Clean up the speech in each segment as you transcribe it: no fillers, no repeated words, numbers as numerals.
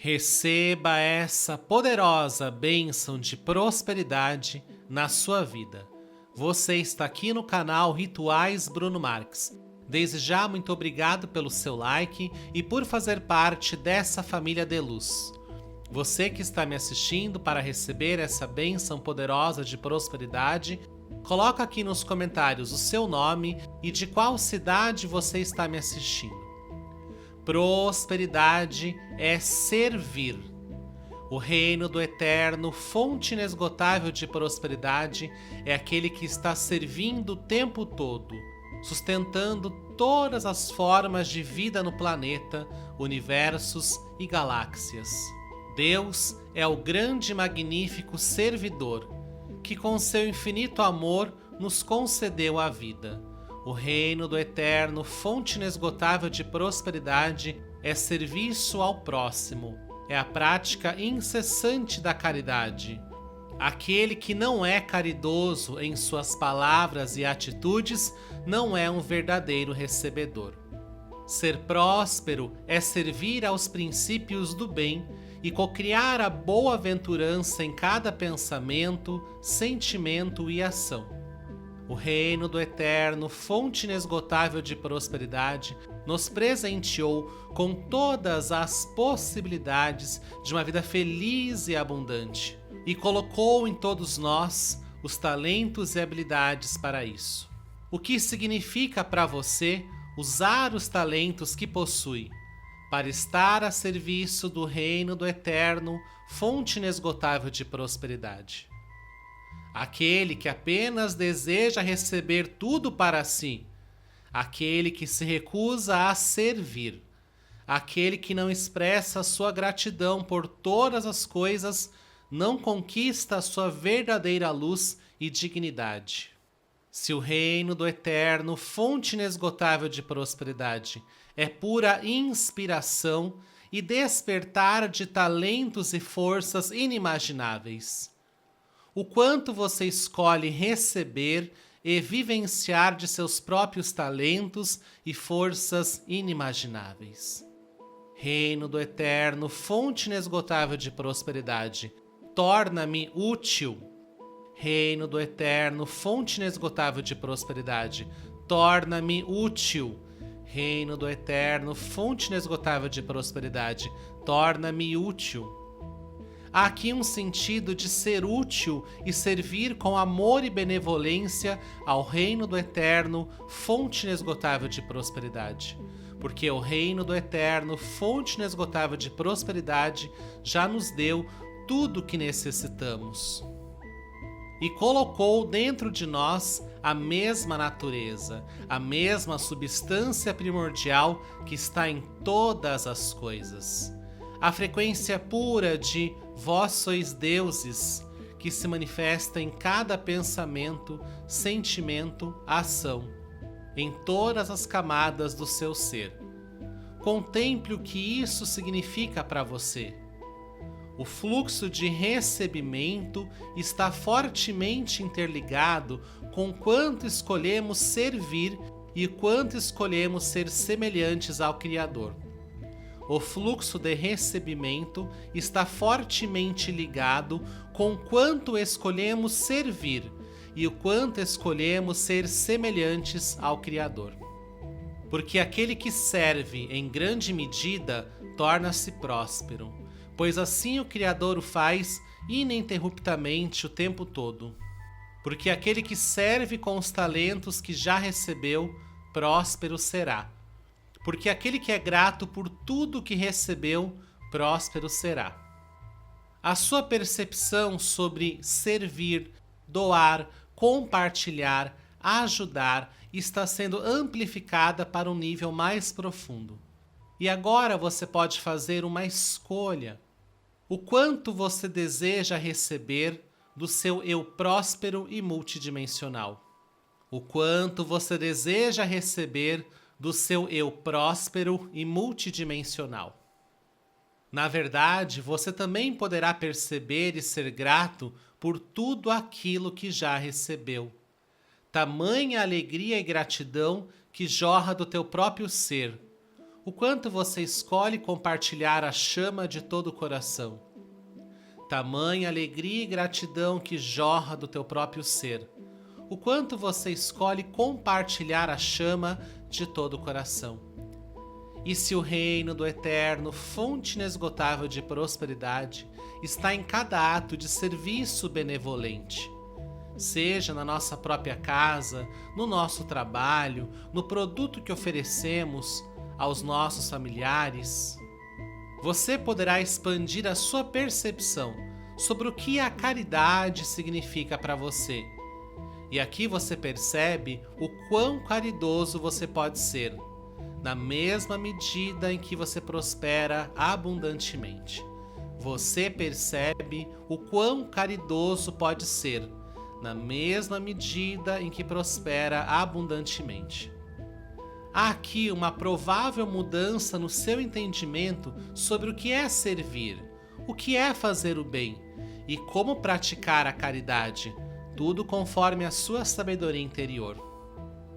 Receba essa poderosa bênção de prosperidade na sua vida. Você está aqui no canal Rituais Bruno Marques. Desde já, muito obrigado pelo seu like e por fazer parte dessa família de luz. Você que está me assistindo para receber essa bênção poderosa de prosperidade, coloca aqui nos comentários o seu nome e de qual cidade você está me assistindo. Prosperidade é servir. O reino do eterno, fonte inesgotável de prosperidade, é aquele que está servindo o tempo todo, sustentando todas as formas de vida no planeta, universos e galáxias. Deus é o grande e magnífico servidor, que com seu infinito amor nos concedeu a vida. O reino do eterno, fonte inesgotável de prosperidade, é serviço ao próximo, é a prática incessante da caridade. Aquele que não é caridoso em suas palavras e atitudes não é um verdadeiro recebedor. Ser próspero é servir aos princípios do bem e cocriar a boa-aventurança em cada pensamento, sentimento e ação. O reino do eterno, fonte inesgotável de prosperidade, nos presenteou com todas as possibilidades de uma vida feliz e abundante e colocou em todos nós os talentos e habilidades para isso. O que significa para você usar os talentos que possui para estar a serviço do reino do eterno, fonte inesgotável de prosperidade? Aquele que apenas deseja receber tudo para si, aquele que se recusa a servir, aquele que não expressa sua gratidão por todas as coisas, não conquista a sua verdadeira luz e dignidade. Se o reino do eterno, fonte inesgotável de prosperidade, é pura inspiração e despertar de talentos e forças inimagináveis, o quanto você escolhe receber e vivenciar de seus próprios talentos e forças inimagináveis. Reino do eterno, fonte inesgotável de prosperidade, torna-me útil. Reino do eterno, fonte inesgotável de prosperidade, torna-me útil. Reino do eterno, fonte inesgotável de prosperidade, torna-me útil. Há aqui um sentido de ser útil e servir com amor e benevolência ao reino do eterno, fonte inesgotável de prosperidade. Porque o reino do eterno, fonte inesgotável de prosperidade, já nos deu tudo o que necessitamos. E colocou dentro de nós a mesma natureza, a mesma substância primordial que está em todas as coisas. A frequência pura de vós sois deuses, que se manifesta em cada pensamento, sentimento, ação, em todas as camadas do seu ser. Contemple o que isso significa para você. O fluxo de recebimento está fortemente interligado com quanto escolhemos servir e quanto escolhemos ser semelhantes ao Criador. O fluxo de recebimento está fortemente ligado com quanto escolhemos servir e o quanto escolhemos ser semelhantes ao Criador. Porque aquele que serve em grande medida torna-se próspero, pois assim o Criador o faz ininterruptamente o tempo todo. Porque aquele que serve com os talentos que já recebeu, próspero será. Porque aquele que é grato por tudo que recebeu, próspero será. A sua percepção sobre servir, doar, compartilhar, ajudar está sendo amplificada para um nível mais profundo. E agora você pode fazer uma escolha. O quanto você deseja receber do seu eu próspero e multidimensional. O quanto você deseja receber do seu eu próspero e multidimensional. Na verdade, você também poderá perceber e ser grato por tudo aquilo que já recebeu. Tamanha alegria e gratidão que jorra do teu próprio ser, O quanto você escolhe compartilhar a chama de todo o coração. Tamanha alegria e gratidão que jorra do teu próprio ser. O quanto você escolhe compartilhar a chama de todo o coração. E se o reino do eterno, fonte inesgotável de prosperidade, está em cada ato de serviço benevolente, seja na nossa própria casa, no nosso trabalho, no produto que oferecemos aos nossos familiares, você poderá expandir a sua percepção sobre o que a caridade significa para você. E aqui você percebe o quão caridoso você pode ser, na mesma medida em que você prospera abundantemente. Você percebe o quão caridoso pode ser, na mesma medida em que prospera abundantemente. Há aqui uma provável mudança no seu entendimento sobre o que é servir, o que é fazer o bem e como praticar a caridade, tudo conforme a sua sabedoria interior.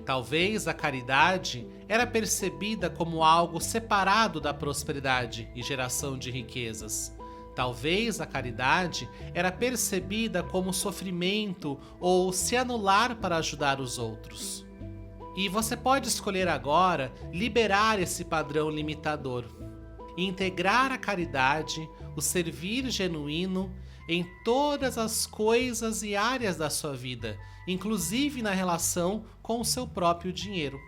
Talvez a caridade era percebida como algo separado da prosperidade e geração de riquezas. Talvez a caridade era percebida como sofrimento ou se anular para ajudar os outros. E você pode escolher agora liberar esse padrão limitador e integrar a caridade, o servir genuíno, em todas as coisas e áreas da sua vida, inclusive na relação com o seu próprio dinheiro.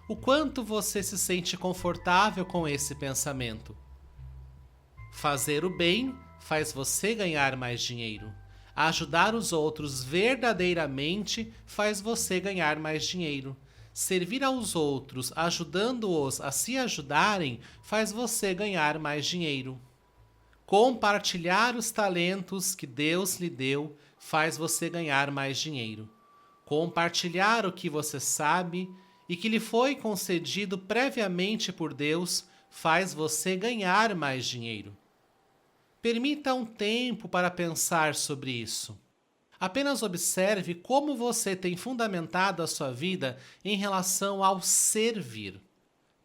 O quanto você se sente confortável com esse pensamento? Fazer o bem faz você ganhar mais dinheiro. Ajudar os outros verdadeiramente faz você ganhar mais dinheiro. Servir aos outros, ajudando-os a se ajudarem, faz você ganhar mais dinheiro. Compartilhar os talentos que Deus lhe deu faz você ganhar mais dinheiro. Compartilhar o que você sabe e que lhe foi concedido previamente por Deus faz você ganhar mais dinheiro. Permita um tempo para pensar sobre isso. Apenas observe como você tem fundamentado a sua vida em relação ao servir.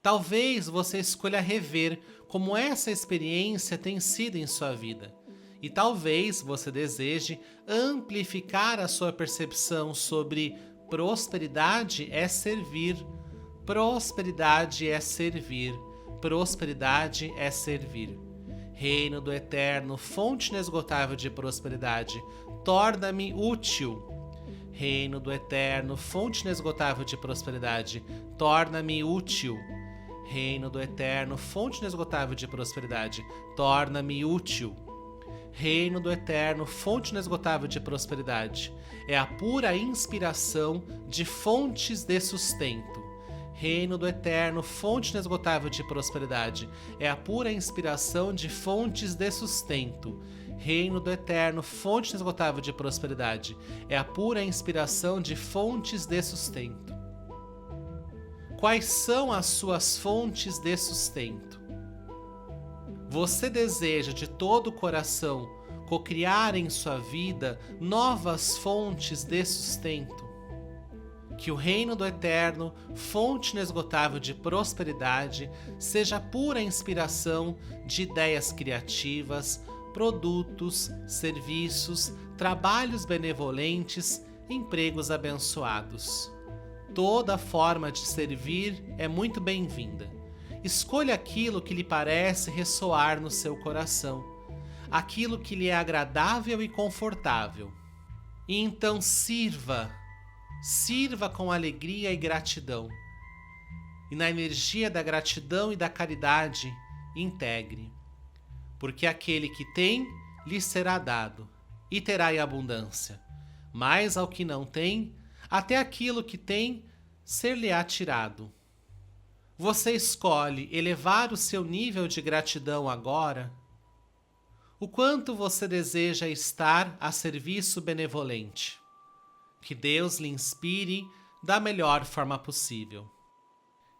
Talvez você escolha rever como essa experiência tem sido em sua vida. E talvez você deseje amplificar a sua percepção sobre prosperidade é servir, prosperidade é servir, prosperidade é servir. Reino do eterno, fonte inesgotável de prosperidade, torna-me útil. Reino do eterno, fonte inesgotável de prosperidade, torna-me útil. Reino do eterno, fonte inesgotável de prosperidade, torna-me útil. Reino do eterno, fonte inesgotável de prosperidade, é a pura inspiração de fontes de sustento. Reino do eterno, fonte inesgotável de prosperidade, é a pura inspiração de fontes de sustento. Reino do eterno, fonte inesgotável de prosperidade, é a pura inspiração de fontes de sustento. Quais são as suas fontes de sustento? Você deseja de todo o coração cocriar em sua vida novas fontes de sustento? Que o reino do eterno, fonte inesgotável de prosperidade, seja a pura inspiração de ideias criativas, produtos, serviços, trabalhos benevolentes, empregos abençoados. Toda forma de servir é muito bem-vinda. Escolha aquilo que lhe parece ressoar no seu coração, aquilo que lhe é agradável e confortável. E então sirva com alegria e gratidão. E na energia da gratidão e da caridade, integre. Porque aquele que tem, lhe será dado, e terá em abundância. Mas ao que não tem, até aquilo que tem, ser-lhe-á tirado. Você escolhe elevar o seu nível de gratidão agora? O quanto você deseja estar a serviço benevolente? Que Deus lhe inspire da melhor forma possível.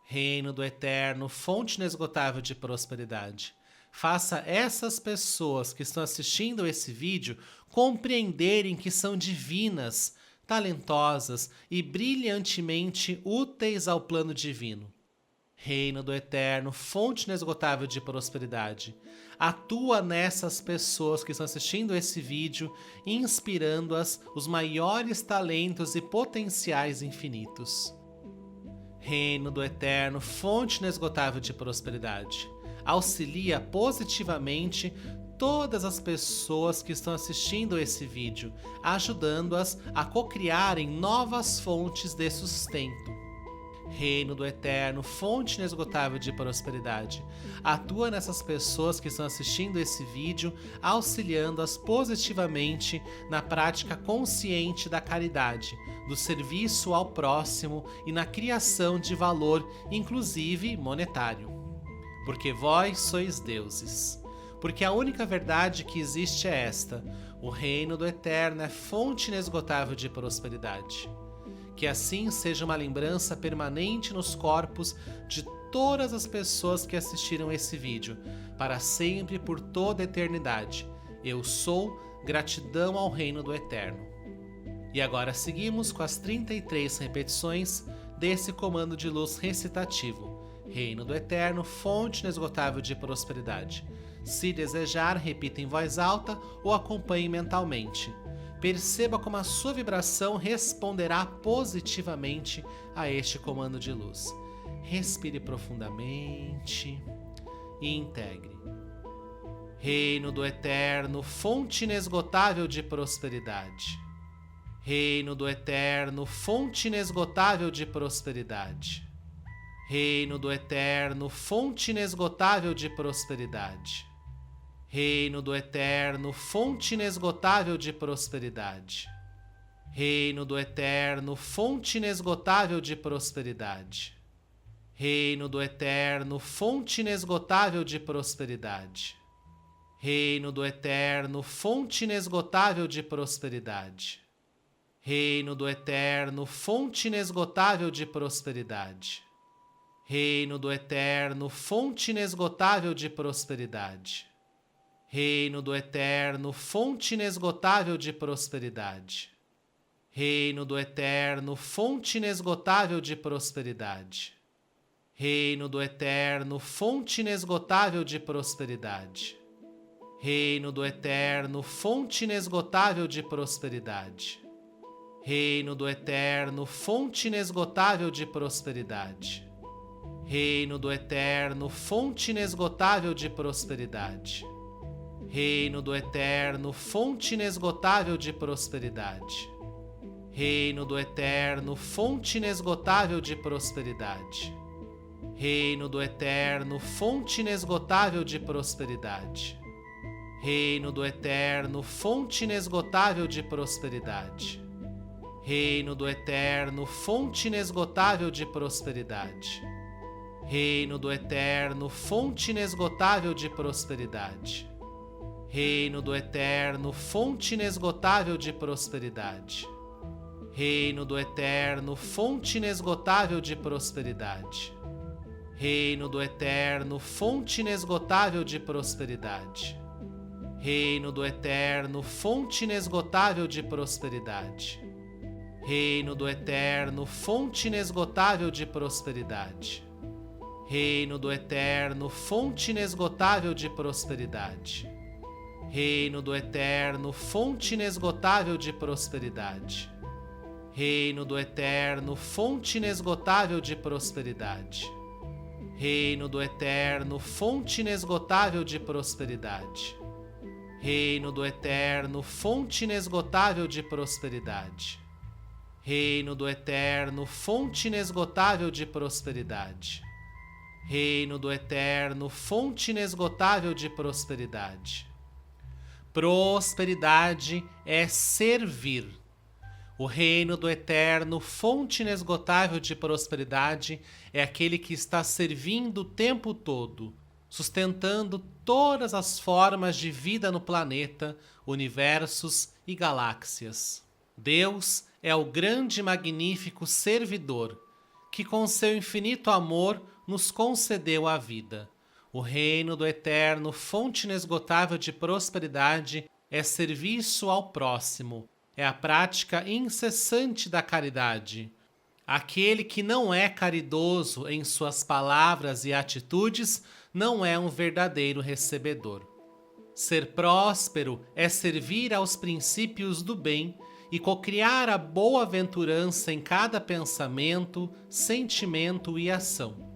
Reino do eterno, fonte inesgotável de prosperidade. Faça essas pessoas que estão assistindo esse vídeo compreenderem que são divinas, talentosas e brilhantemente úteis ao plano divino. Reino do Eterno, fonte inesgotável de prosperidade, atua nessas pessoas que estão assistindo esse vídeo, inspirando-as os maiores talentos e potenciais infinitos. Reino do Eterno, fonte inesgotável de prosperidade, auxilia positivamente todas as pessoas que estão assistindo esse vídeo, ajudando-as a cocriarem novas fontes de sustento. Reino do Eterno, fonte inesgotável de prosperidade, atua nessas pessoas que estão assistindo esse vídeo, auxiliando-as positivamente na prática consciente da caridade, do serviço ao próximo e na criação de valor, inclusive monetário. Porque vós sois deuses. Porque a única verdade que existe é esta: o reino do Eterno é fonte inesgotável de prosperidade. Que assim seja uma lembrança permanente nos corpos de todas as pessoas que assistiram esse vídeo, para sempre e por toda a eternidade. Eu sou, gratidão ao reino do Eterno. E agora seguimos com as 33 repetições desse comando de luz recitativo. Reino do Eterno, fonte inesgotável de prosperidade. Se desejar, repita em voz alta ou acompanhe mentalmente. Perceba como a sua vibração responderá positivamente a este comando de luz. Respire profundamente e integre. Reino do Eterno, fonte inesgotável de prosperidade. Reino do Eterno, fonte inesgotável de prosperidade. Reino do Eterno, fonte inesgotável de prosperidade. Reino do Eterno, fonte inesgotável de prosperidade. Reino do Eterno, fonte inesgotável de prosperidade. Reino do Eterno, fonte inesgotável de prosperidade. Reino do Eterno, fonte inesgotável de prosperidade. Reino do Eterno, fonte inesgotável de prosperidade. Reino do Eterno, fonte inesgotável de prosperidade. Reino do Eterno, fonte inesgotável de prosperidade. Reino do Eterno, fonte inesgotável de prosperidade. Reino do Eterno, fonte inesgotável de prosperidade. Reino do Eterno, fonte inesgotável de prosperidade. Reino do Eterno, fonte inesgotável de prosperidade. Reino do Eterno, fonte inesgotável de prosperidade. Reino do Eterno, fonte inesgotável de prosperidade. Reino do Eterno, fonte inesgotável de prosperidade. Reino do Eterno, fonte inesgotável de prosperidade. Reino do Eterno, fonte inesgotável de prosperidade. Reino do Eterno, fonte inesgotável de prosperidade. Reino do Eterno, fonte inesgotável de prosperidade. Reino do Eterno, fonte inesgotável de prosperidade. Reino do Eterno, fonte inesgotável de prosperidade. Reino do Eterno, fonte inesgotável de prosperidade. Reino do Eterno, fonte inesgotável de prosperidade. Reino do Eterno, fonte inesgotável de prosperidade. Reino do Eterno, fonte inesgotável de prosperidade. Reino do Eterno, fonte inesgotável de prosperidade. Reino do Eterno, fonte inesgotável de prosperidade. Reino do Eterno, fonte inesgotável de prosperidade. Reino do Eterno, fonte inesgotável de prosperidade. Reino do Eterno, fonte inesgotável de prosperidade. Reino do Eterno, fonte inesgotável de prosperidade. Prosperidade é servir. O reino do Eterno, fonte inesgotável de prosperidade, é aquele que está servindo o tempo todo, sustentando todas as formas de vida no planeta, universos e galáxias. Deus é o grande e magnífico servidor, que com seu infinito amor nos concedeu a vida. O reino do Eterno, fonte inesgotável de prosperidade, é serviço ao próximo, é a prática incessante da caridade. Aquele que não é caridoso em suas palavras e atitudes não é um verdadeiro recebedor. Ser próspero é servir aos princípios do bem e cocriar a boa-aventurança em cada pensamento, sentimento e ação.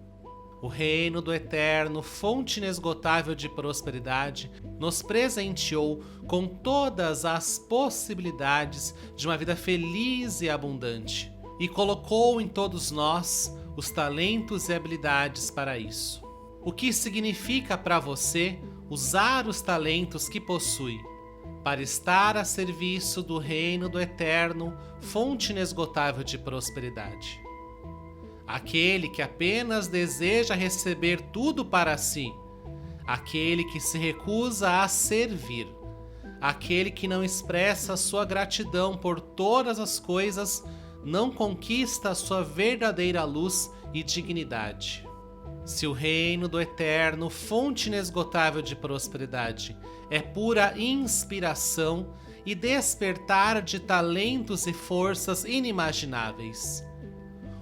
O reino do Eterno, fonte inesgotável de prosperidade, nos presenteou com todas as possibilidades de uma vida feliz e abundante e colocou em todos nós os talentos e habilidades para isso. O que significa para você usar os talentos que possui para estar a serviço do reino do Eterno, fonte inesgotável de prosperidade. Aquele que apenas deseja receber tudo para si, aquele que se recusa a servir, aquele que não expressa sua gratidão por todas as coisas, não conquista a sua verdadeira luz e dignidade. Se o reino do Eterno, fonte inesgotável de prosperidade, é pura inspiração e despertar de talentos e forças inimagináveis,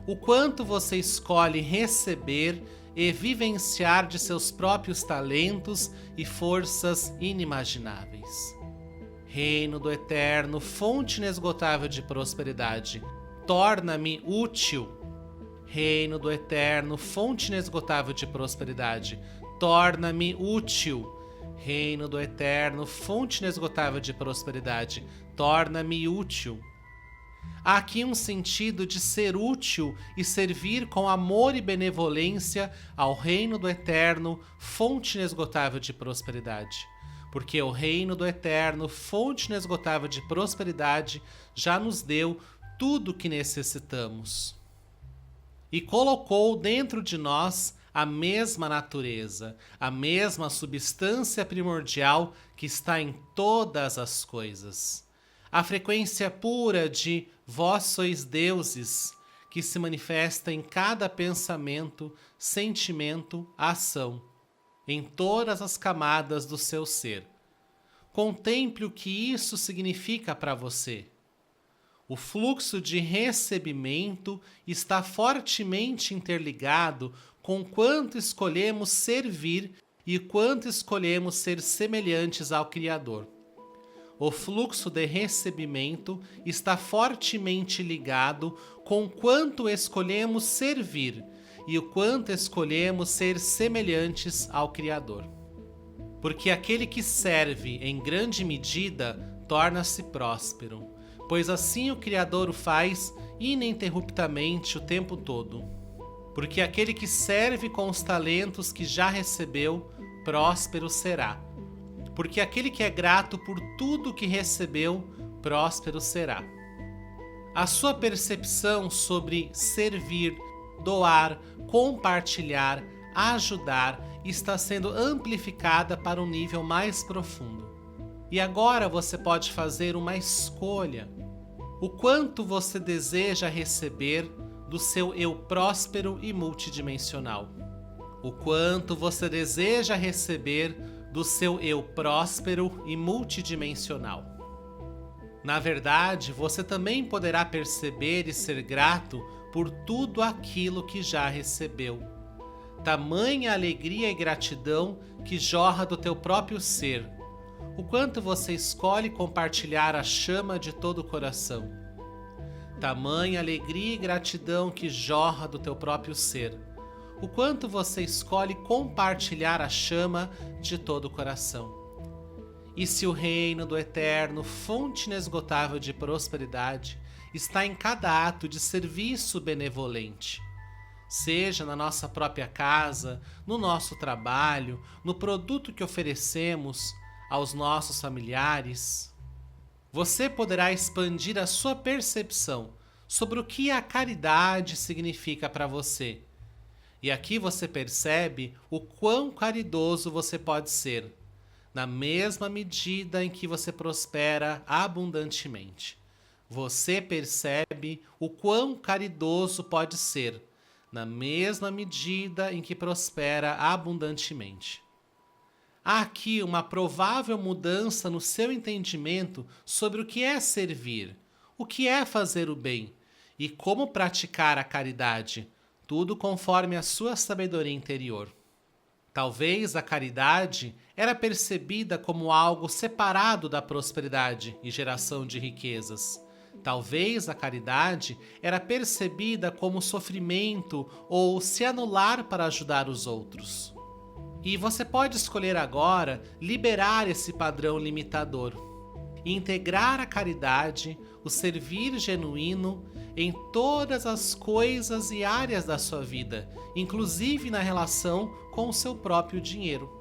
o quanto você escolhe receber e vivenciar de seus próprios talentos e forças inimagináveis. Reino do Eterno, fonte inesgotável de prosperidade, torna-me útil. Reino do Eterno, fonte inesgotável de prosperidade, torna-me útil. Reino do Eterno, fonte inesgotável de prosperidade, torna-me útil. Há aqui um sentido de ser útil e servir com amor e benevolência ao reino do Eterno, fonte inesgotável de prosperidade. Porque o reino do Eterno, fonte inesgotável de prosperidade, já nos deu tudo o que necessitamos. E colocou dentro de nós a mesma natureza, a mesma substância primordial que está em todas as coisas. A frequência pura de vós sois deuses, que se manifesta em cada pensamento, sentimento, ação, em todas as camadas do seu ser. Contemple o que isso significa para você. O fluxo de recebimento está fortemente interligado com quanto escolhemos servir e quanto escolhemos ser semelhantes ao Criador. O fluxo de recebimento está fortemente ligado com quanto escolhemos servir e o quanto escolhemos ser semelhantes ao Criador. Porque aquele que serve em grande medida torna-se próspero, pois assim o Criador o faz ininterruptamente o tempo todo. Porque aquele que serve com os talentos que já recebeu, próspero será. Porque aquele que é grato por tudo que recebeu, próspero será. A sua percepção sobre servir, doar, compartilhar, ajudar está sendo amplificada para um nível mais profundo. E agora você pode fazer uma escolha. O quanto você deseja receber do seu eu próspero e multidimensional. O quanto você deseja receber do seu eu próspero e multidimensional. Na verdade, você também poderá perceber e ser grato por tudo aquilo que já recebeu. Tamanha alegria e gratidão que jorra do teu próprio ser. O quanto você escolhe compartilhar a chama de todo o coração. Tamanha alegria e gratidão que jorra do teu próprio ser. O quanto você escolhe compartilhar a chama de todo o coração. E se o reino do Eterno, fonte inesgotável de prosperidade, está em cada ato de serviço benevolente, seja na nossa própria casa, no nosso trabalho, no produto que oferecemos aos nossos familiares, você poderá expandir a sua percepção sobre o que a caridade significa para você. E aqui você percebe o quão caridoso você pode ser, na mesma medida em que você prospera abundantemente. Você percebe o quão caridoso pode ser, na mesma medida em que prospera abundantemente. Há aqui uma provável mudança no seu entendimento sobre o que é servir, o que é fazer o bem, e como praticar a caridade, tudo conforme a sua sabedoria interior. Talvez a caridade era percebida como algo separado da prosperidade e geração de riquezas. Talvez a caridade era percebida como sofrimento ou se anular para ajudar os outros. E você pode escolher agora liberar esse padrão limitador e integrar a caridade, o servir genuíno em todas as coisas e áreas da sua vida, inclusive na relação com o seu próprio dinheiro.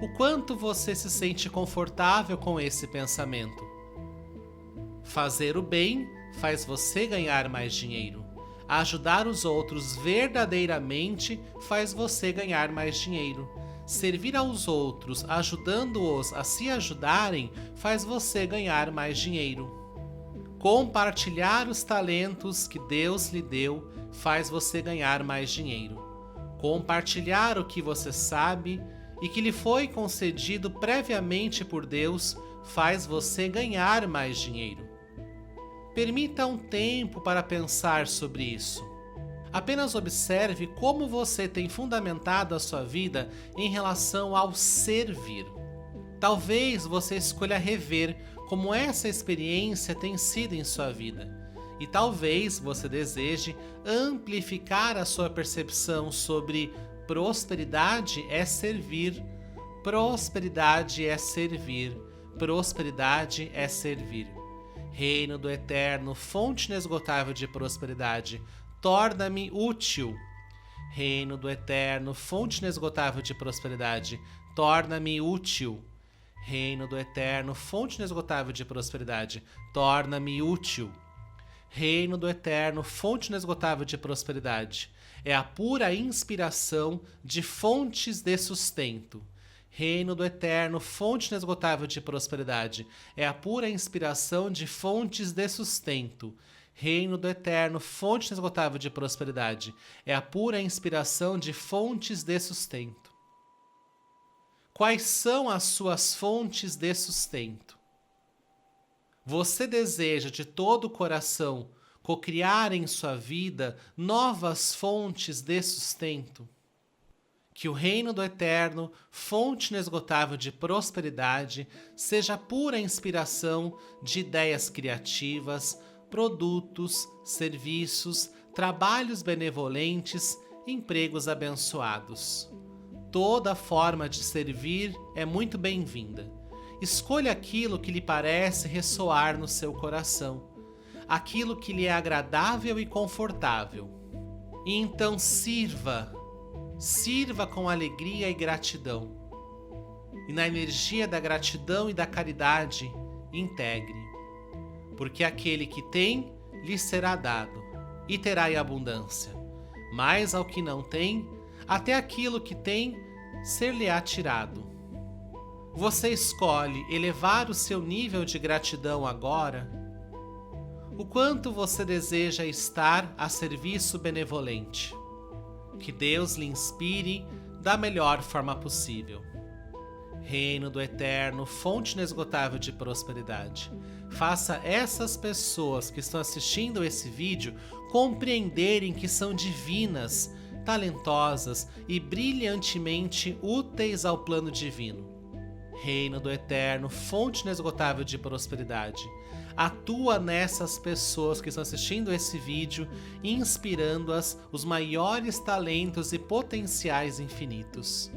O quanto você se sente confortável com esse pensamento? Fazer o bem faz você ganhar mais dinheiro. Ajudar os outros verdadeiramente faz você ganhar mais dinheiro. Servir aos outros, ajudando-os a se ajudarem, faz você ganhar mais dinheiro. Compartilhar os talentos que Deus lhe deu faz você ganhar mais dinheiro. Compartilhar o que você sabe e que lhe foi concedido previamente por Deus faz você ganhar mais dinheiro. Permita um tempo para pensar sobre isso. Apenas observe como você tem fundamentado a sua vida em relação ao servir. Talvez você escolha rever como essa experiência tem sido em sua vida. E talvez você deseje amplificar a sua percepção sobre prosperidade é servir, prosperidade é servir, prosperidade é servir. Reino do Eterno, fonte inesgotável de prosperidade, torna-me útil. Reino do Eterno, fonte inesgotável de prosperidade, torna-me útil. Reino do Eterno, fonte inesgotável de prosperidade, torna-me útil. Reino do Eterno, fonte inesgotável de prosperidade, é a pura inspiração de fontes de sustento. Reino do Eterno, fonte inesgotável de prosperidade, é a pura inspiração de fontes de sustento. Reino do Eterno, fonte inesgotável de prosperidade, é a pura inspiração de fontes de sustento. Quais são as suas fontes de sustento? Você deseja de todo o coração cocriar em sua vida novas fontes de sustento? Que o Reino do Eterno, fonte inesgotável de prosperidade, seja a pura inspiração de ideias criativas, produtos, serviços, trabalhos benevolentes, empregos abençoados. Toda forma de servir é muito bem-vinda. Escolha aquilo que lhe parece ressoar no seu coração, aquilo que lhe é agradável e confortável. E então sirva com alegria e gratidão. E na energia da gratidão e da caridade, integre. Porque aquele que tem, lhe será dado, e terá em abundância. Mas ao que não tem, até aquilo que tem, ser-lhe-á tirado. Você escolhe elevar o seu nível de gratidão agora? O quanto você deseja estar a serviço benevolente? Que Deus lhe inspire da melhor forma possível. Reino do Eterno, fonte inesgotável de prosperidade, faça essas pessoas que estão assistindo esse vídeo compreenderem que são divinas, talentosas e brilhantemente úteis ao plano divino. Reino do Eterno, fonte inesgotável de prosperidade, atua nessas pessoas que estão assistindo esse vídeo, inspirando-as os maiores talentos e potenciais infinitos.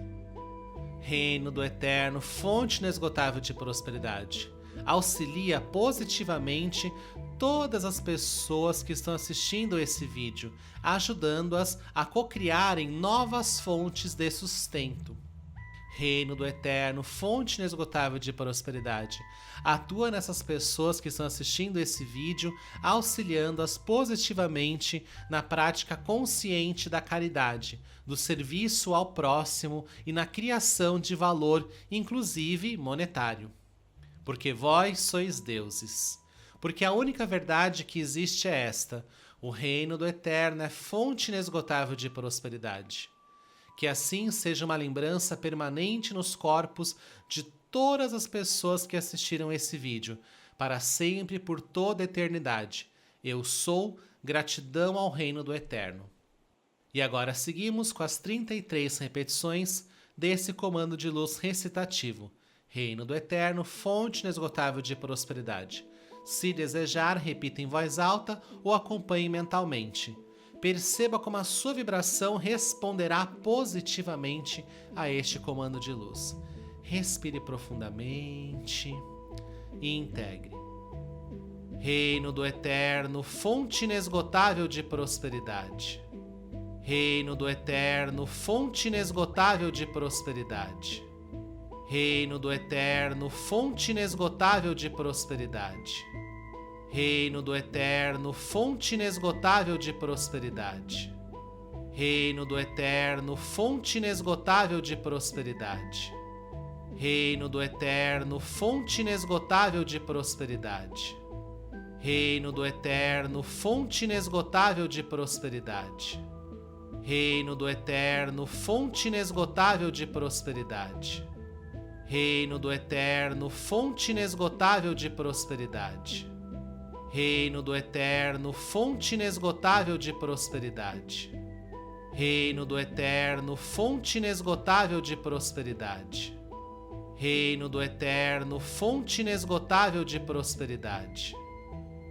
Reino do Eterno, fonte inesgotável de prosperidade, auxilia positivamente todas as pessoas que estão assistindo esse vídeo, ajudando-as a cocriarem novas fontes de sustento. Reino do Eterno, fonte inesgotável de prosperidade, atua nessas pessoas que estão assistindo esse vídeo, auxiliando-as positivamente na prática consciente da caridade, do serviço ao próximo e na criação de valor, inclusive monetário. Porque vós sois deuses. Porque a única verdade que existe é esta: o Reino do Eterno é fonte inesgotável de prosperidade. Que assim seja uma lembrança permanente nos corpos de todas as pessoas que assistiram esse vídeo, para sempre e por toda a eternidade. Eu sou gratidão ao reino do Eterno. E agora seguimos com as 33 repetições desse comando de luz recitativo. Reino do Eterno, fonte inesgotável de prosperidade. Se desejar, repita em voz alta ou acompanhe mentalmente. Perceba como a sua vibração responderá positivamente a este comando de luz. Respire profundamente e integre. Reino do Eterno, fonte inesgotável de prosperidade. Reino do Eterno, fonte inesgotável de prosperidade. Reino do Eterno, fonte inesgotável de prosperidade. Reino do Eterno, fonte inesgotável de prosperidade. Reino do Eterno, fonte inesgotável de prosperidade. Reino do Eterno, fonte inesgotável de prosperidade. Reino do Eterno, fonte inesgotável de prosperidade. Reino do Eterno, fonte inesgotável de prosperidade. Reino do Eterno, fonte inesgotável de prosperidade. Reino do Eterno, fonte inesgotável de prosperidade. Reino do Eterno, fonte inesgotável de prosperidade. Reino do Eterno, fonte inesgotável de prosperidade.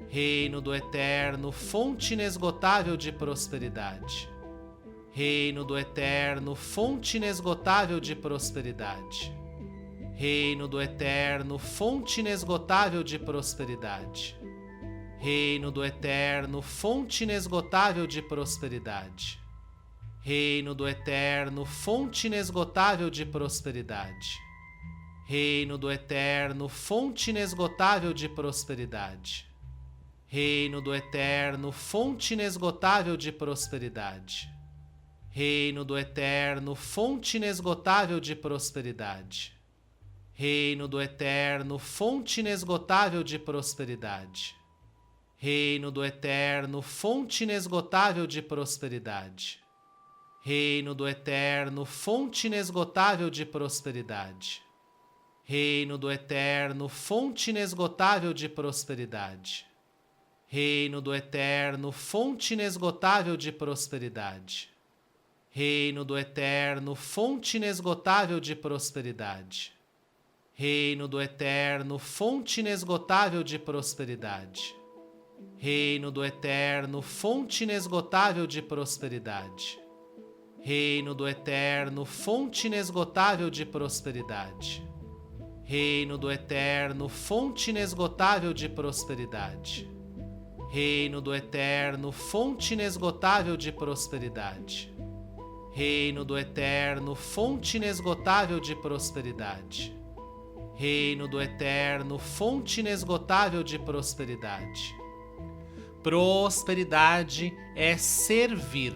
Reino do Eterno, fonte inesgotável de prosperidade. Reino do Eterno, fonte inesgotável de prosperidade. Reino do Eterno, fonte inesgotável de prosperidade. Reino do Eterno, fonte inesgotável de prosperidade. Reino do Eterno, fonte inesgotável de prosperidade. Reino do Eterno, fonte inesgotável de prosperidade. Reino do Eterno, fonte inesgotável de prosperidade. Reino do Eterno, fonte inesgotável de prosperidade. Reino do Eterno, fonte inesgotável de prosperidade. Reino do Eterno, fonte inesgotável de prosperidade. Reino do Eterno, fonte inesgotável de prosperidade. Reino do Eterno, fonte inesgotável de prosperidade. Reino do Eterno, fonte inesgotável de prosperidade. Reino do Eterno, fonte inesgotável de prosperidade. Reino do Eterno, fonte inesgotável de prosperidade. Reino do Eterno, fonte inesgotável de prosperidade. Reino do Eterno, fonte inesgotável de prosperidade. Reino do Eterno, fonte inesgotável de prosperidade. Reino do Eterno, fonte inesgotável de prosperidade. Reino do Eterno, fonte inesgotável de prosperidade. Reino do Eterno, fonte inesgotável de prosperidade. Prosperidade é servir.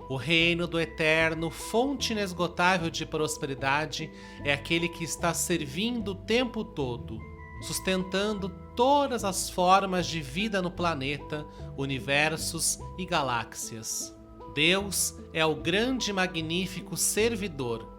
O reino do Eterno, fonte inesgotável de prosperidade, é aquele que está servindo o tempo todo, sustentando todas as formas de vida no planeta, universos e galáxias. Deus é o grande e magnífico servidor,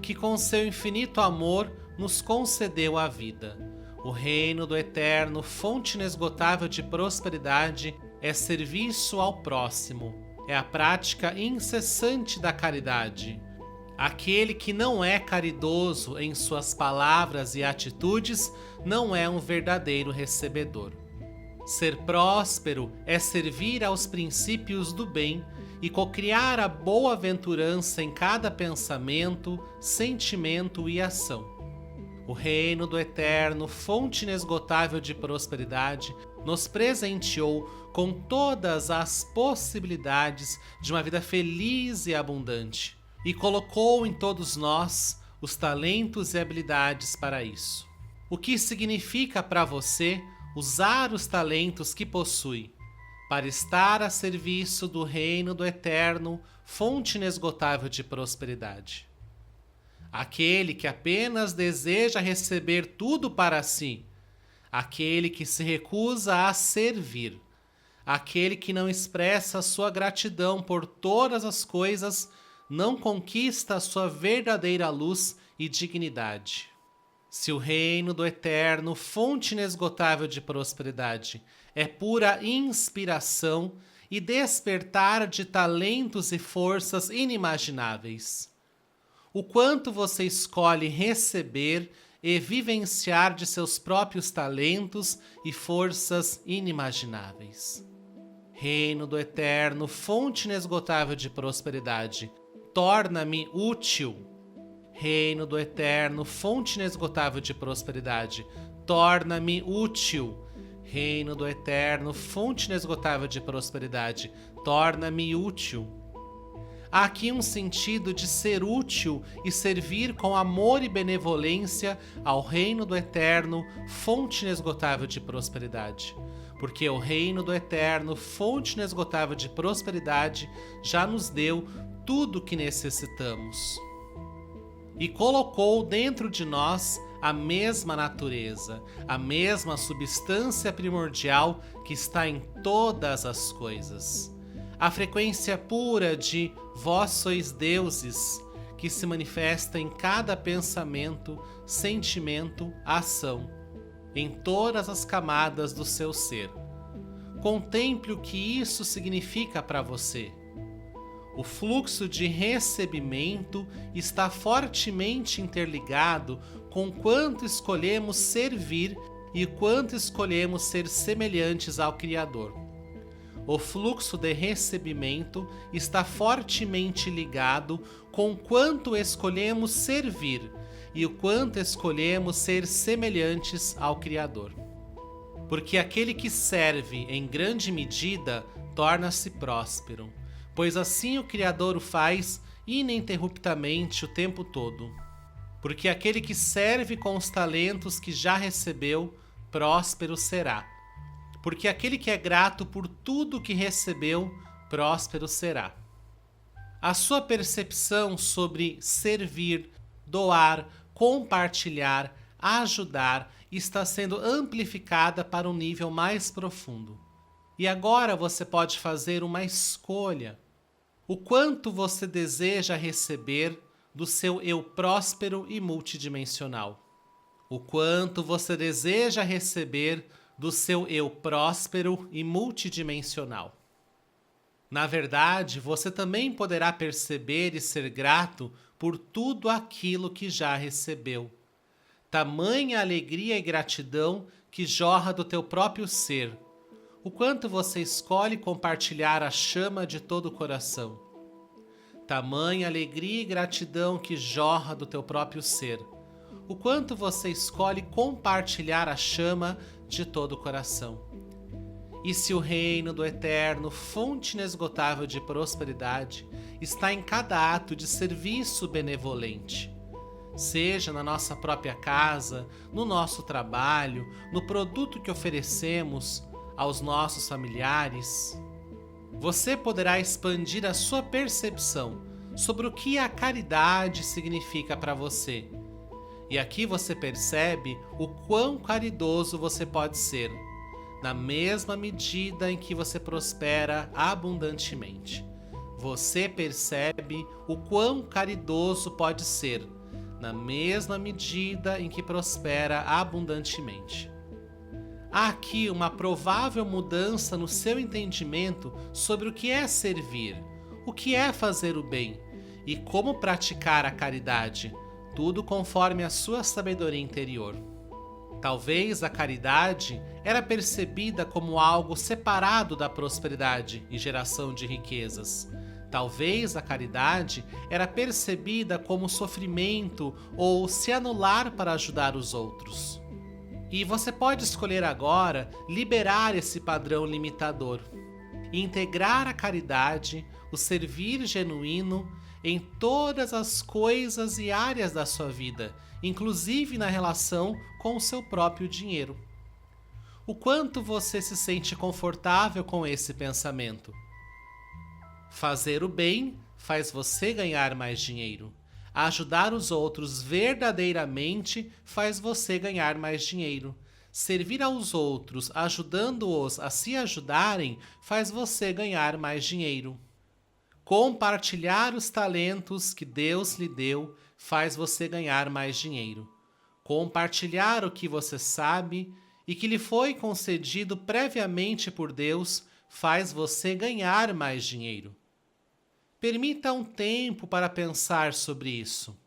que com seu infinito amor nos concedeu a vida. O reino do Eterno, fonte inesgotável de prosperidade, é serviço ao próximo, é a prática incessante da caridade. Aquele que não é caridoso em suas palavras e atitudes não é um verdadeiro recebedor. Ser próspero é servir aos princípios do bem e cocriar a boa-aventurança em cada pensamento, sentimento e ação. O reino do Eterno, fonte inesgotável de prosperidade, nos presenteou com todas as possibilidades de uma vida feliz e abundante e colocou em todos nós os talentos e habilidades para isso. O que significa para você usar os talentos que possui para estar a serviço do reino do Eterno, fonte inesgotável de prosperidade? Aquele que apenas deseja receber tudo para si, aquele que se recusa a servir, aquele que não expressa sua gratidão por todas as coisas, não conquista a sua verdadeira luz e dignidade. Se o reino do Eterno, fonte inesgotável de prosperidade, é pura inspiração e despertar de talentos e forças inimagináveis, o quanto você escolhe receber e vivenciar de seus próprios talentos e forças inimagináveis. Reino do Eterno, fonte inesgotável de prosperidade, torna-me útil. Reino do Eterno, fonte inesgotável de prosperidade, torna-me útil. Reino do Eterno, fonte inesgotável de prosperidade, torna-me útil. Há aqui um sentido de ser útil e servir com amor e benevolência ao Reino do Eterno, fonte inesgotável de prosperidade. Porque o Reino do Eterno, fonte inesgotável de prosperidade, já nos deu tudo o que necessitamos. E colocou dentro de nós a mesma natureza, a mesma substância primordial que está em todas as coisas. A frequência pura de vós sois deuses, que se manifesta em cada pensamento, sentimento, ação, em todas as camadas do seu ser. Contemple o que isso significa para você. O fluxo de recebimento está fortemente interligado com quanto escolhemos servir e quanto escolhemos ser semelhantes ao Criador. O fluxo de recebimento está fortemente ligado com quanto escolhemos servir e o quanto escolhemos ser semelhantes ao Criador. Porque aquele que serve em grande medida torna-se próspero, pois assim o Criador o faz ininterruptamente o tempo todo. Porque aquele que serve com os talentos que já recebeu, próspero será. Porque aquele que é grato por tudo que recebeu, próspero será. A sua percepção sobre servir, doar, compartilhar, ajudar está sendo amplificada para um nível mais profundo. E agora você pode fazer uma escolha. O quanto você deseja receber do seu eu próspero e multidimensional. O quanto você deseja receber do seu eu próspero e multidimensional. Na verdade, você também poderá perceber e ser grato por tudo aquilo que já recebeu. Tamanha alegria e gratidão que jorra do teu próprio ser. O quanto você escolhe compartilhar a chama de todo o coração. Tamanha alegria e gratidão que jorra do teu próprio ser. O quanto você escolhe compartilhar a chama de todo o coração. E se o reino do Eterno, fonte inesgotável de prosperidade, está em cada ato de serviço benevolente, seja na nossa própria casa, no nosso trabalho, no produto que oferecemos aos nossos familiares, você poderá expandir a sua percepção sobre o que a caridade significa para você. E aqui você percebe o quão caridoso você pode ser, na mesma medida em que você prospera abundantemente. Você percebe o quão caridoso pode ser, na mesma medida em que prospera abundantemente. Há aqui uma provável mudança no seu entendimento sobre o que é servir, o que é fazer o bem e como praticar a caridade, tudo conforme a sua sabedoria interior. Talvez a caridade era percebida como algo separado da prosperidade e geração de riquezas. Talvez a caridade era percebida como sofrimento ou se anular para ajudar os outros. E você pode escolher agora liberar esse padrão limitador e integrar a caridade, o servir genuíno, em todas as coisas e áreas da sua vida, inclusive na relação com o seu próprio dinheiro. O quanto você se sente confortável com esse pensamento? Fazer o bem faz você ganhar mais dinheiro. Ajudar os outros verdadeiramente faz você ganhar mais dinheiro. Servir aos outros, ajudando-os a se ajudarem, faz você ganhar mais dinheiro. Compartilhar os talentos que Deus lhe deu faz você ganhar mais dinheiro. Compartilhar o que você sabe e que lhe foi concedido previamente por Deus faz você ganhar mais dinheiro. Permita um tempo para pensar sobre isso.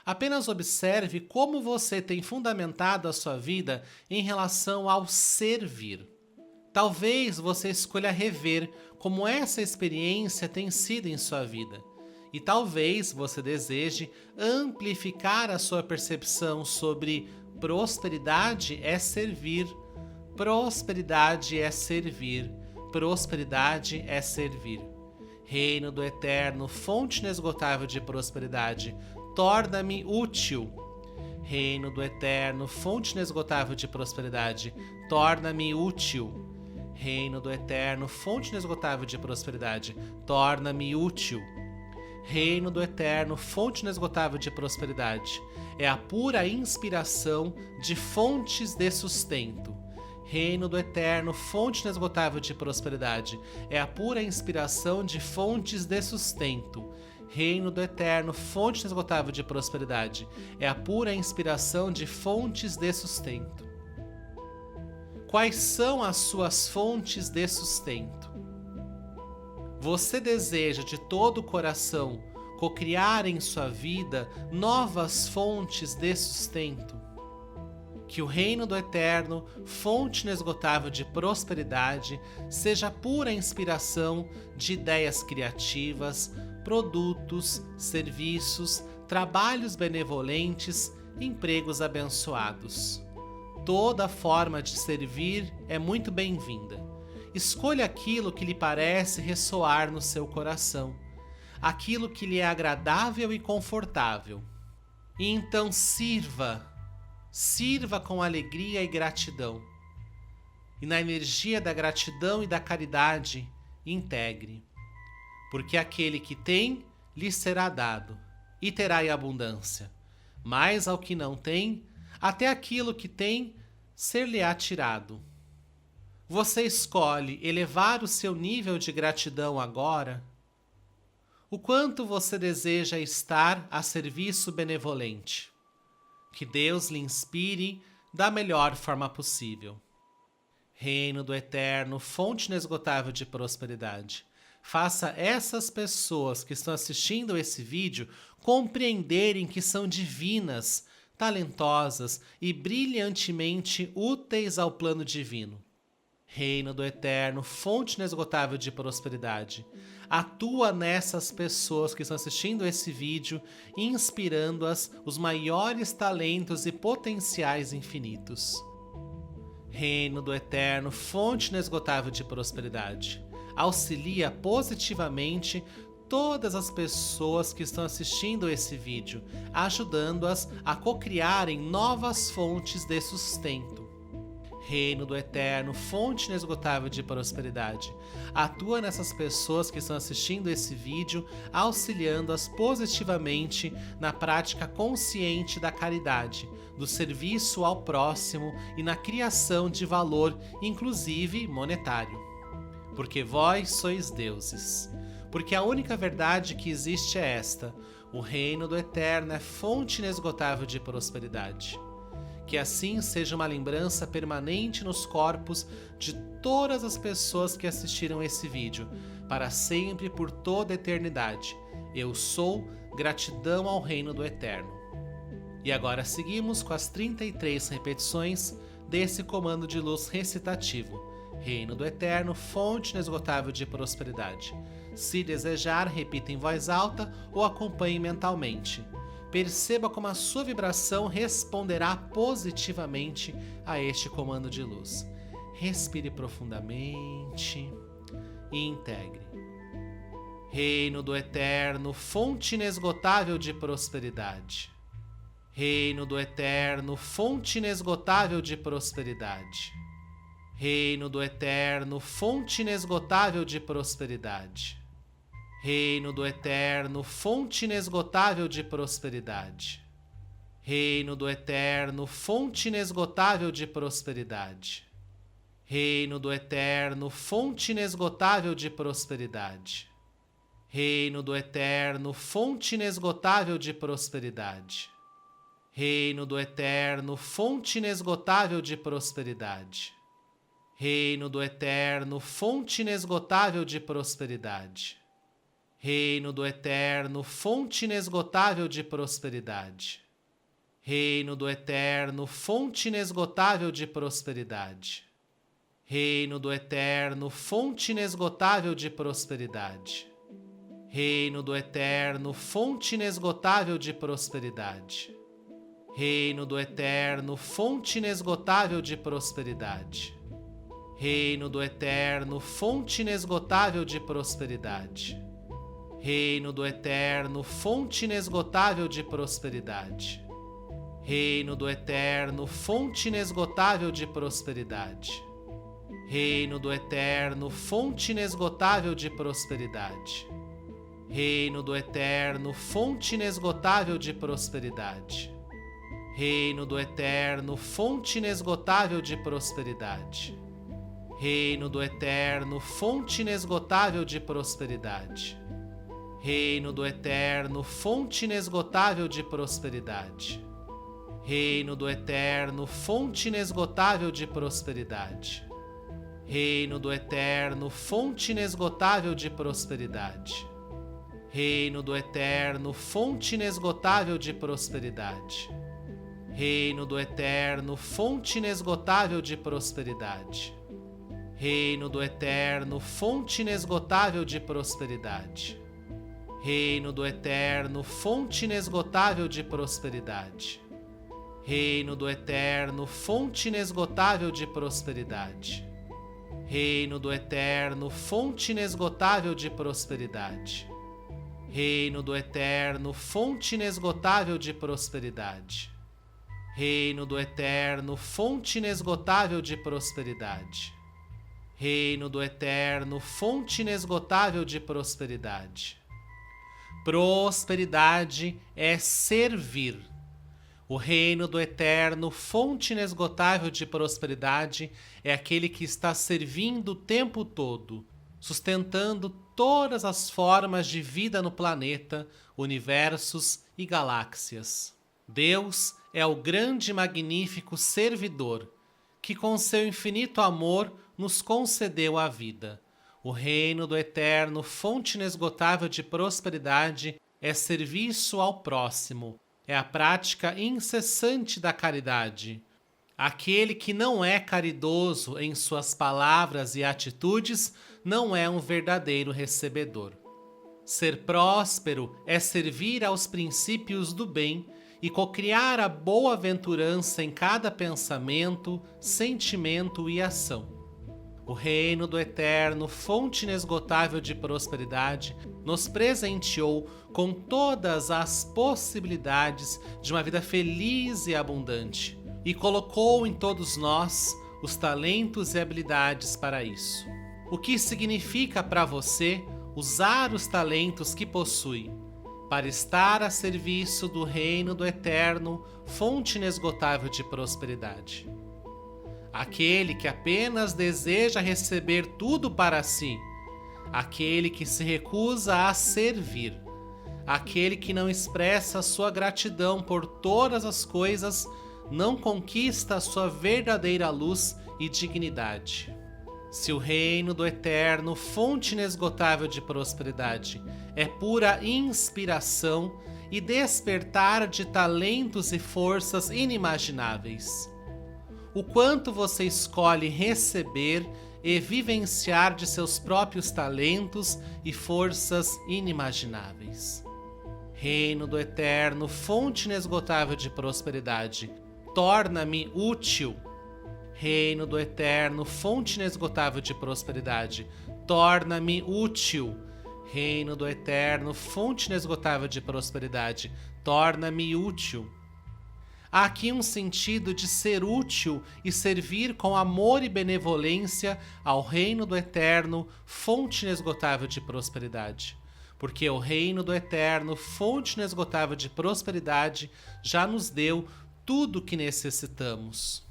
Apenas observe como você tem fundamentado a sua vida em relação ao servir. Talvez você escolha rever como essa experiência tem sido em sua vida. E talvez você deseje amplificar a sua percepção sobre prosperidade é servir, prosperidade é servir, prosperidade é servir. Reino do Eterno, fonte inesgotável de prosperidade, torna-me útil. Reino do Eterno, fonte inesgotável de prosperidade, torna-me útil. Reino do Eterno, fonte inesgotável de prosperidade, torna-me útil. Reino do Eterno, fonte inesgotável de prosperidade, é a pura inspiração de fontes de sustento. Reino do Eterno, fonte inesgotável de prosperidade, é a pura inspiração de fontes de sustento. Reino do Eterno, fonte inesgotável de prosperidade, é a pura inspiração de fontes de sustento. Quais são as suas fontes de sustento? Você deseja de todo o coração cocriar em sua vida novas fontes de sustento? Que o reino do Eterno, fonte inesgotável de prosperidade, seja pura inspiração de ideias criativas, produtos, serviços, trabalhos benevolentes, empregos abençoados. Toda forma de servir é muito bem-vinda. Escolha aquilo que lhe parece ressoar no seu coração, aquilo que lhe é agradável e confortável. E então sirva com alegria e gratidão. E na energia da gratidão e da caridade, integre. Porque aquele que tem, lhe será dado, e terá em abundância. Mas ao que não tem, até aquilo que tem, ser-lhe-á tirado. Você escolhe elevar o seu nível de gratidão agora? O quanto você deseja estar a serviço benevolente? Que Deus lhe inspire da melhor forma possível. Reino do Eterno, fonte inesgotável de prosperidade. Faça essas pessoas que estão assistindo esse vídeo compreenderem que são divinas, talentosas e brilhantemente úteis ao plano divino. Reino do Eterno, fonte inesgotável de prosperidade. Atua nessas pessoas que estão assistindo esse vídeo, inspirando-as os maiores talentos e potenciais infinitos. Reino do Eterno, fonte inesgotável de prosperidade. Auxilia positivamente todas as pessoas que estão assistindo esse vídeo, ajudando-as a cocriarem novas fontes de sustento. Reino do Eterno, fonte inesgotável de prosperidade. Atua nessas pessoas que estão assistindo esse vídeo, auxiliando-as positivamente na prática consciente da caridade, do serviço ao próximo e na criação de valor, inclusive monetário. Porque vós sois deuses. Porque a única verdade que existe é esta: o reino do Eterno é fonte inesgotável de prosperidade. Que assim seja uma lembrança permanente nos corpos de todas as pessoas que assistiram esse vídeo, para sempre e por toda a eternidade. Eu sou, gratidão ao reino do Eterno. E agora seguimos com as 33 repetições desse comando de luz recitativo. Reino do Eterno, fonte inesgotável de prosperidade. Se desejar, repita em voz alta ou acompanhe mentalmente. Perceba como a sua vibração responderá positivamente a este comando de luz. Respire profundamente e integre. Reino do Eterno, fonte inesgotável de prosperidade. Reino do Eterno, fonte inesgotável de prosperidade. Reino do Eterno, fonte inesgotável de prosperidade. Reino do Eterno, fonte inesgotável de prosperidade. Reino do Eterno, fonte inesgotável de prosperidade. Reino do Eterno, fonte inesgotável de prosperidade. Reino do Eterno, fonte inesgotável de prosperidade. Reino do Eterno, fonte inesgotável de prosperidade. Reino do Eterno, fonte inesgotável de prosperidade. Reino do Eterno, fonte inesgotável de prosperidade. Reino do Eterno, fonte inesgotável de prosperidade. Reino do Eterno, fonte inesgotável de prosperidade. Reino do Eterno, fonte inesgotável de prosperidade. Reino do Eterno, fonte inesgotável de prosperidade. Reino do Eterno, fonte inesgotável de prosperidade. Reino do Eterno, fonte inesgotável de prosperidade. Reino do Eterno, fonte inesgotável de prosperidade. Reino do Eterno, fonte inesgotável de prosperidade. Reino do Eterno, fonte inesgotável de prosperidade. Reino do Eterno, fonte inesgotável de prosperidade. Reino do Eterno, fonte inesgotável de prosperidade. Reino do Eterno, fonte inesgotável de prosperidade. Reino do Eterno, fonte inesgotável de prosperidade. Reino do Eterno, fonte inesgotável de prosperidade. Reino do Eterno, fonte inesgotável de prosperidade. Reino do Eterno, fonte inesgotável de prosperidade. Reino do Eterno, fonte inesgotável de prosperidade. Reino do Eterno, fonte inesgotável de prosperidade. Reino do Eterno, fonte inesgotável de prosperidade. Reino do Eterno, fonte inesgotável de prosperidade. Reino do Eterno, fonte inesgotável de prosperidade. Reino do Eterno, fonte inesgotável de prosperidade. Reino do Eterno, fonte inesgotável de prosperidade. Prosperidade é servir. O reino do Eterno, fonte inesgotável de prosperidade, é aquele que está servindo o tempo todo, sustentando todas as formas de vida no planeta, universos e galáxias. Deus é o grande e magnífico servidor, que com seu infinito amor nos concedeu a vida. O reino do Eterno, fonte inesgotável de prosperidade, é serviço ao próximo, é a prática incessante da caridade. Aquele que não é caridoso em suas palavras e atitudes não é um verdadeiro recebedor. Ser próspero é servir aos princípios do bem e cocriar a boa-aventurança em cada pensamento, sentimento e ação. O reino do Eterno, fonte inesgotável de prosperidade, nos presenteou com todas as possibilidades de uma vida feliz e abundante e colocou em todos nós os talentos e habilidades para isso. O que significa para você usar os talentos que possui para estar a serviço do reino do Eterno, fonte inesgotável de prosperidade? Aquele que apenas deseja receber tudo para si, aquele que se recusa a servir, aquele que não expressa sua gratidão por todas as coisas, não conquista a sua verdadeira luz e dignidade. Se o reino do Eterno, fonte inesgotável de prosperidade, é pura inspiração e despertar de talentos e forças inimagináveis, o quanto você escolhe receber e vivenciar de seus próprios talentos e forças inimagináveis. Reino do Eterno, fonte inesgotável de prosperidade, torna-me útil. Reino do Eterno, fonte inesgotável de prosperidade, torna-me útil. Reino do Eterno, fonte inesgotável de prosperidade, torna-me útil. Há aqui um sentido de ser útil e servir com amor e benevolência ao reino do Eterno, fonte inesgotável de prosperidade. Porque o reino do Eterno, fonte inesgotável de prosperidade, já nos deu tudo o que necessitamos.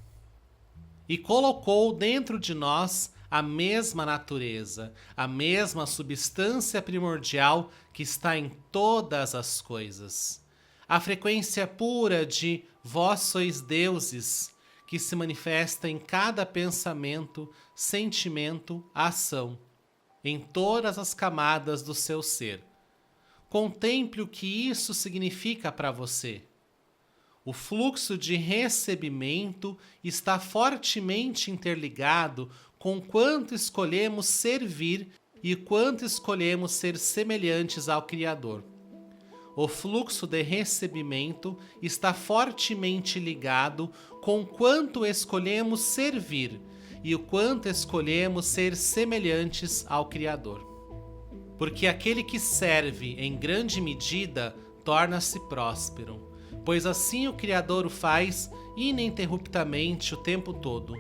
E colocou dentro de nós a mesma natureza, a mesma substância primordial que está em todas as coisas. a frequência pura de vós sois deuses, que se manifesta em cada pensamento, sentimento, ação, em todas as camadas do seu ser. Contemple o que isso significa para você. O fluxo de recebimento está fortemente interligado com quanto escolhemos servir e quanto escolhemos ser semelhantes ao Criador. O fluxo de recebimento está fortemente ligado com quanto escolhemos servir e o quanto escolhemos ser semelhantes ao Criador. Porque aquele que serve em grande medida torna-se próspero, pois assim o Criador o faz ininterruptamente o tempo todo.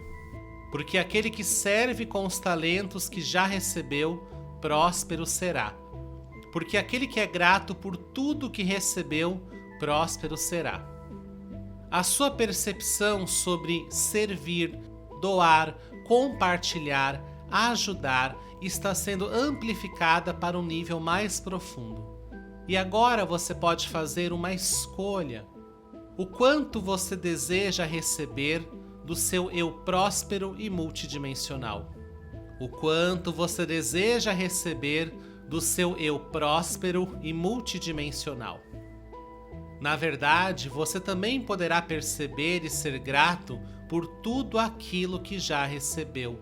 Porque aquele que serve com os talentos que já recebeu, próspero será. Porque aquele que é grato por tudo que recebeu, próspero será. A sua percepção sobre servir, doar, compartilhar, ajudar está sendo amplificada para um nível mais profundo. E agora você pode fazer uma escolha. O quanto você deseja receber do seu eu próspero e multidimensional. O quanto você deseja receber do seu eu próspero e multidimensional. Na verdade, você também poderá perceber e ser grato por tudo aquilo que já recebeu.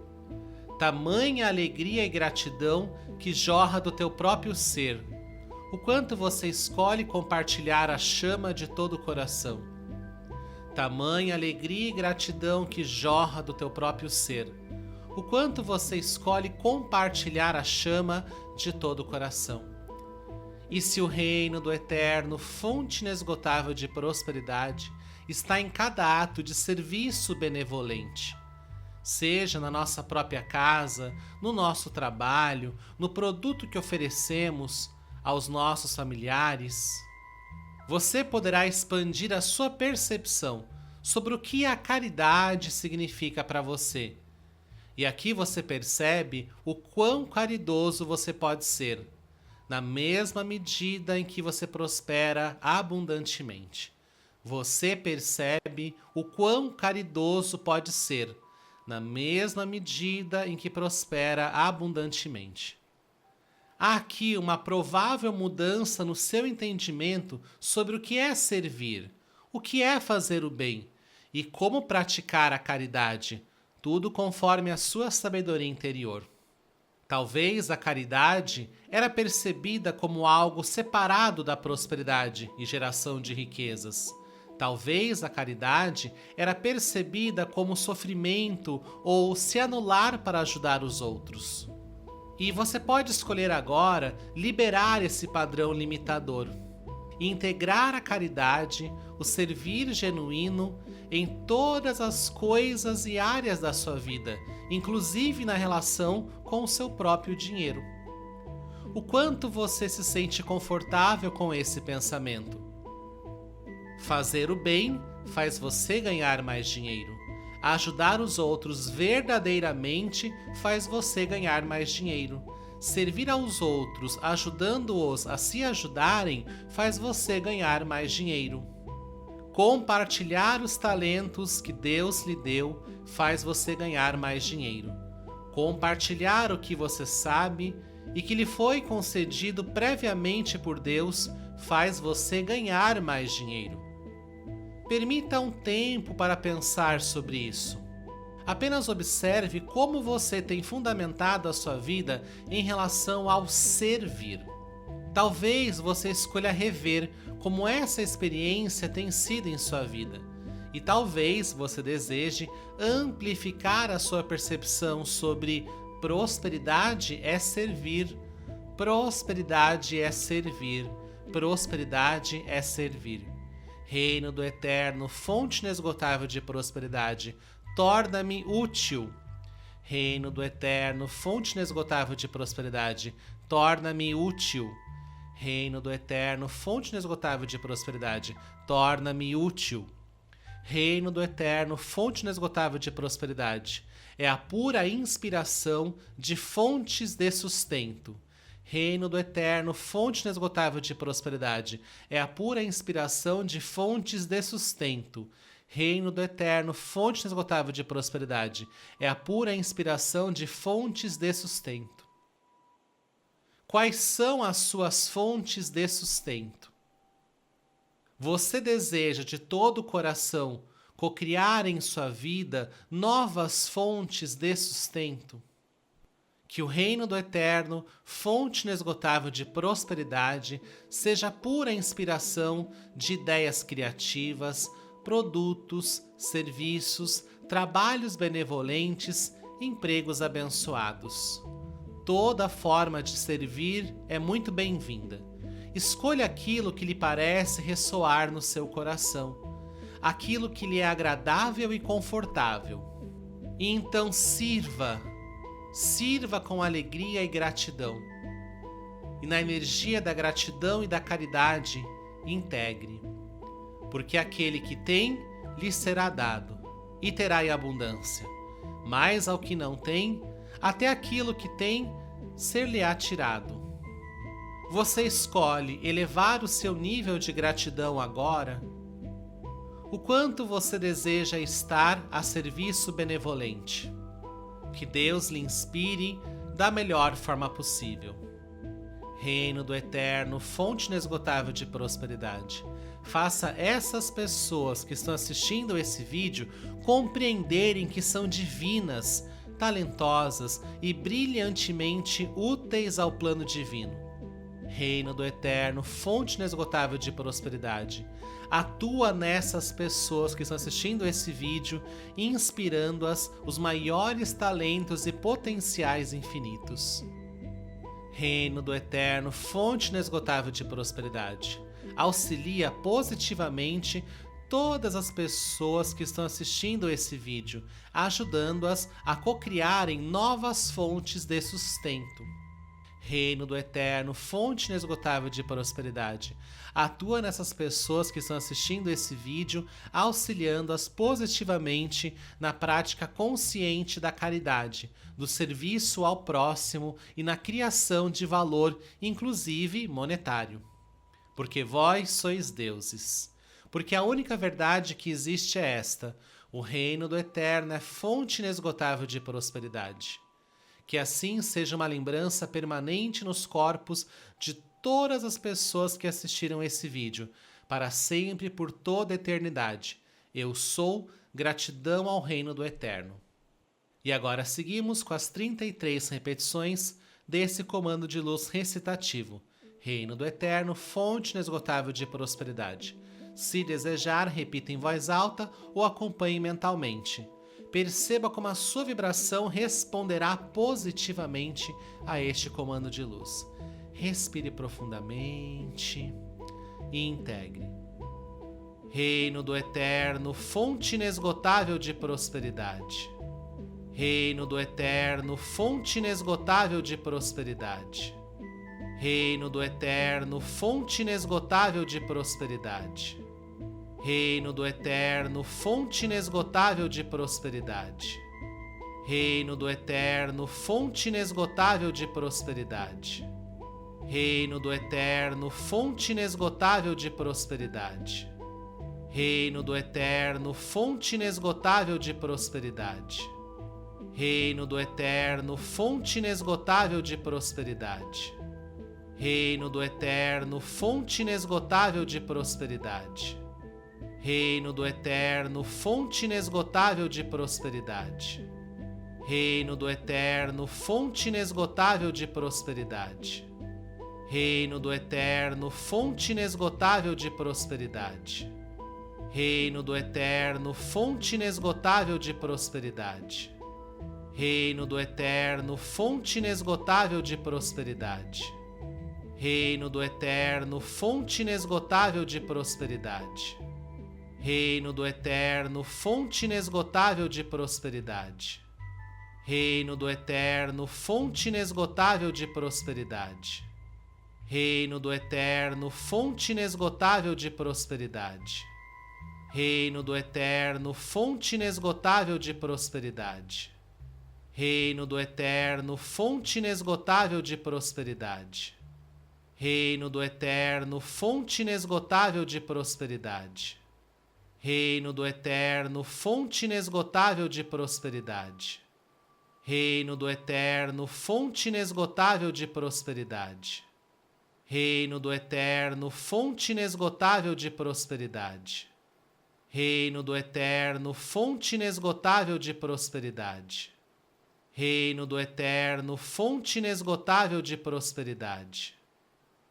Tamanha alegria e gratidão que jorra do teu próprio ser. O quanto você escolhe compartilhar a chama de todo o coração. Tamanha alegria e gratidão que jorra do teu próprio ser. O quanto você escolhe compartilhar a chama de todo o coração. E se o reino do eterno, fonte inesgotável de prosperidade, está em cada ato de serviço benevolente, seja na nossa própria casa, no nosso trabalho, no produto que oferecemos aos nossos familiares, você poderá expandir a sua percepção sobre o que a caridade significa para você. E aqui você percebe o quão caridoso você pode ser, na mesma medida em que você prospera abundantemente. Você percebe o quão caridoso pode ser, na mesma medida em que prospera abundantemente. Há aqui uma provável mudança no seu entendimento sobre o que é servir, o que é fazer o bem e como praticar a caridade, tudo conforme a sua sabedoria interior. Talvez a caridade era percebida como algo separado da prosperidade e geração de riquezas. Talvez a caridade era percebida como sofrimento ou se anular para ajudar os outros. E você pode escolher agora liberar esse padrão limitador e integrar a caridade, o servir genuíno, em todas as coisas e áreas da sua vida, inclusive na relação com o seu próprio dinheiro. O quanto você se sente confortável com esse pensamento? Fazer o bem faz você ganhar mais dinheiro. Ajudar os outros verdadeiramente faz você ganhar mais dinheiro. Servir aos outros, ajudando-os a se ajudarem, faz você ganhar mais dinheiro. Compartilhar os talentos que Deus lhe deu faz você ganhar mais dinheiro. Compartilhar o que você sabe e que lhe foi concedido previamente por Deus faz você ganhar mais dinheiro. Permita um tempo para pensar sobre isso. Apenas observe como você tem fundamentado a sua vida em relação ao servir. Talvez você escolha rever como essa experiência tem sido em sua vida. E talvez você deseje amplificar a sua percepção sobre prosperidade é servir, prosperidade é servir, prosperidade é servir. Reino do eterno, fonte inesgotável de prosperidade, torna-me útil. Reino do eterno, fonte inesgotável de prosperidade, torna-me útil. Reino do eterno, fonte inesgotável de prosperidade, torna-me útil. Reino do eterno, fonte inesgotável de prosperidade, é a pura inspiração de fontes de sustento. Reino do Eterno, fonte inesgotável de prosperidade, é a pura inspiração de fontes de sustento. Reino do Eterno, fonte inesgotável de prosperidade, é a pura inspiração de fontes de sustento. Quais são as suas fontes de sustento? Você deseja de todo o coração cocriar em sua vida novas fontes de sustento? Que o reino do Eterno, fonte inesgotável de prosperidade, seja a pura inspiração de ideias criativas, produtos, serviços, trabalhos benevolentes, empregos abençoados. Toda forma de servir é muito bem-vinda. Escolha aquilo que lhe parece ressoar no seu coração, aquilo que lhe é agradável e confortável. E então sirva com alegria e gratidão. E na energia da gratidão e da caridade, integre. Porque aquele que tem, lhe será dado, e terá em abundância. Mas ao que não tem, até aquilo que tem, ser-lhe-á tirado. Você escolhe elevar o seu nível de gratidão agora? O quanto você deseja estar a serviço benevolente? Que Deus lhe inspire da melhor forma possível. Reino do Eterno, fonte inesgotável de prosperidade. Faça essas pessoas que estão assistindo esse vídeo compreenderem que são divinas, talentosas e brilhantemente úteis ao plano divino. Reino do Eterno, fonte inesgotável de prosperidade. Atua nessas pessoas que estão assistindo esse vídeo, inspirando-as os maiores talentos e potenciais infinitos. Reino do Eterno, fonte inesgotável de prosperidade. Auxilia positivamente todas as pessoas que estão assistindo esse vídeo, ajudando-as a cocriarem novas fontes de sustento. Reino do Eterno, fonte inesgotável de prosperidade. Atua nessas pessoas que estão assistindo esse vídeo, auxiliando-as positivamente na prática consciente da caridade, do serviço ao próximo e na criação de valor, inclusive monetário. Porque vós sois deuses. Porque a única verdade que existe é esta: o reino do Eterno é fonte inesgotável de prosperidade. Que assim seja uma lembrança permanente nos corpos de todas as pessoas que assistiram esse vídeo, para sempre e por toda a eternidade. Eu sou, gratidão ao reino do Eterno. E agora seguimos com as 33 repetições desse comando de luz recitativo. Reino do Eterno, fonte inesgotável de prosperidade. Se desejar, repita em voz alta ou acompanhe mentalmente. Perceba como a sua vibração responderá positivamente a este comando de luz. Respire profundamente e integre. Reino do Eterno, fonte inesgotável de prosperidade. Reino do Eterno, fonte inesgotável de prosperidade. Reino do Eterno, fonte inesgotável de prosperidade. Reino do Eterno, fonte inesgotável de prosperidade. Reino do Eterno, fonte inesgotável de prosperidade. Reino do Eterno, fonte inesgotável de prosperidade. Reino do Eterno, fonte inesgotável de prosperidade. Reino do Eterno, fonte inesgotável de prosperidade. Reino do Eterno, fonte inesgotável de prosperidade. Reino do Eterno, fonte inesgotável de prosperidade. Reino do Eterno, fonte inesgotável de prosperidade. Reino do Eterno, fonte inesgotável de prosperidade. Reino do Eterno, fonte inesgotável de prosperidade. Reino do Eterno, fonte inesgotável de prosperidade. Reino do Eterno, fonte inesgotável de prosperidade. Reino do Eterno, fonte inesgotável de prosperidade. Reino do Eterno, fonte inesgotável de prosperidade. Reino do Eterno, fonte inesgotável de prosperidade. Reino do Eterno, fonte inesgotável de prosperidade. Reino do Eterno, fonte inesgotável de prosperidade. Reino do Eterno, fonte inesgotável de prosperidade. Reino do Eterno, fonte inesgotável de prosperidade. Reino do Eterno, fonte inesgotável de prosperidade. Reino do Eterno, fonte inesgotável de prosperidade. Reino do Eterno, fonte inesgotável de prosperidade. Reino do Eterno, fonte inesgotável de prosperidade.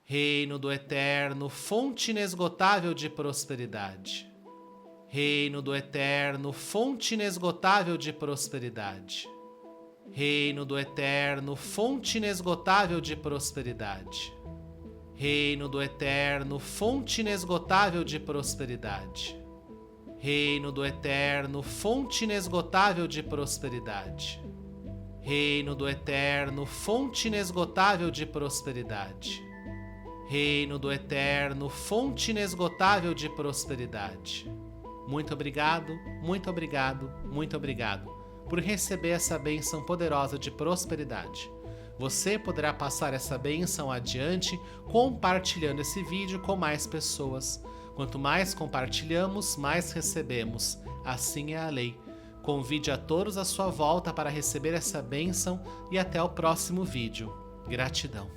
Reino do Eterno, fonte inesgotável de prosperidade. Reino do Eterno, fonte inesgotável de prosperidade. Reino do Eterno, fonte inesgotável de prosperidade. Reino do Eterno, fonte inesgotável de prosperidade. Reino do Eterno, fonte inesgotável de prosperidade. Reino do Eterno, fonte inesgotável de prosperidade. Reino do Eterno, fonte inesgotável de prosperidade. Muito obrigado, muito obrigado, muito obrigado por receber essa bênção poderosa de prosperidade. Você poderá passar essa bênção adiante compartilhando esse vídeo com mais pessoas. Quanto mais compartilhamos, mais recebemos. Assim é a lei. Convide a todos à sua volta para receber essa bênção e até o próximo vídeo. Gratidão.